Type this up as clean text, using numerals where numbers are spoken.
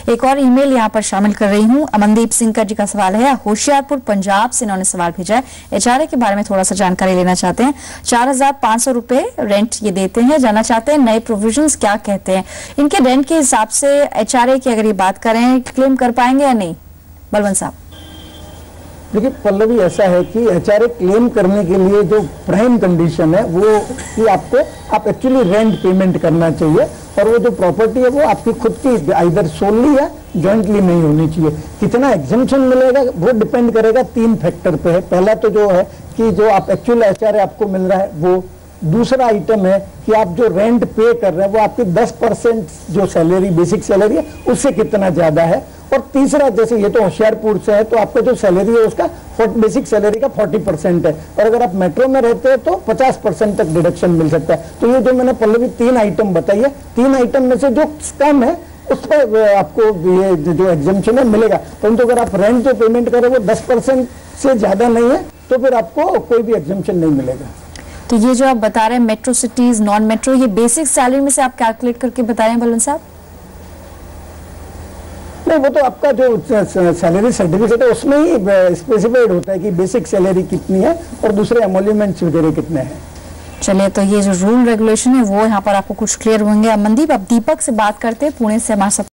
एक और ईमेल यहाँ पर शामिल कर रही हूँ। अमनदीप सिंह जी का सवाल है, होशियारपुर पंजाब से इन्होंने सवाल भेजा है। एचआरए के बारे में थोड़ा सा जानकारी लेना चाहते हैं। 4,500 रुपए रेंट ये देते हैं, जानना चाहते हैं नए प्रोविजंस क्या कहते हैं। इनके रेंट के हिसाब से एचआरए की अगर ये बात करें, क्लेम कर पाएंगे या नहीं? बलवंत साहब। देखिए पल्लवी, ऐसा है कि एचआरए क्लेम करने के लिए जो प्राइम कंडीशन है वो कि आप एक्चुअली रेंट पेमेंट करना चाहिए, और वो जो प्रॉपर्टी है वो आपकी खुद की आइदर सोलली या जॉइंटली नहीं होनी चाहिए। कितना एग्जम्पशन मिलेगा वो डिपेंड करेगा 3 फैक्टर पे है। पहला तो जो है कि जो आप एक्चुअल एचआरए आपको मिल रहा है वो। दूसरा आइटम है कि आप जो रेंट पे कर रहे हैं वो आपकी 10% जो सैलरी, बेसिक सैलरी है उससे कितना ज्यादा है। और तीसरा, जैसे ये तो होशियारपुर से है तो आपका जो सैलरी है उसका बेसिक सैलरी का 40% है, और अगर आप मेट्रो में रहते हैं तो 50% तक डिडक्शन मिल सकता है। तो ये जो मैंने पल्लवी 3 आइटम बताई है, 3 आइटम में से जो कम है उस पर आपको ये जो एग्जम्पशन है मिलेगा। परंतु अगर आप रेंट जो पेमेंट करें वो 10% से ज्यादा नहीं है तो फिर आपको कोई भी एग्जम्पशन नहीं मिलेगा। तो ये जो आप बता रहे हैं मेट्रो सिटीज, नॉन मेट्रो, ये बेसिक सैलरी में से आप कैलकुलेट करके बता रहे हैं बलवंत साहब? नहीं, वो तो आपका जो सैलरी सर्टिफिकेट है उसमें ही स्पेसिफाइड होता है कि बेसिक सैलरी कितनी है और दूसरे एमोल्यूमेंट्स वगैरह कितने हैं। चलिए, तो ये जो रूल रेगुलेशन है वो यहाँ पर आपको कुछ क्लियर होंगे। अमनदीप, अब दीपक से बात करते हैं, पुणे से हमारे साथ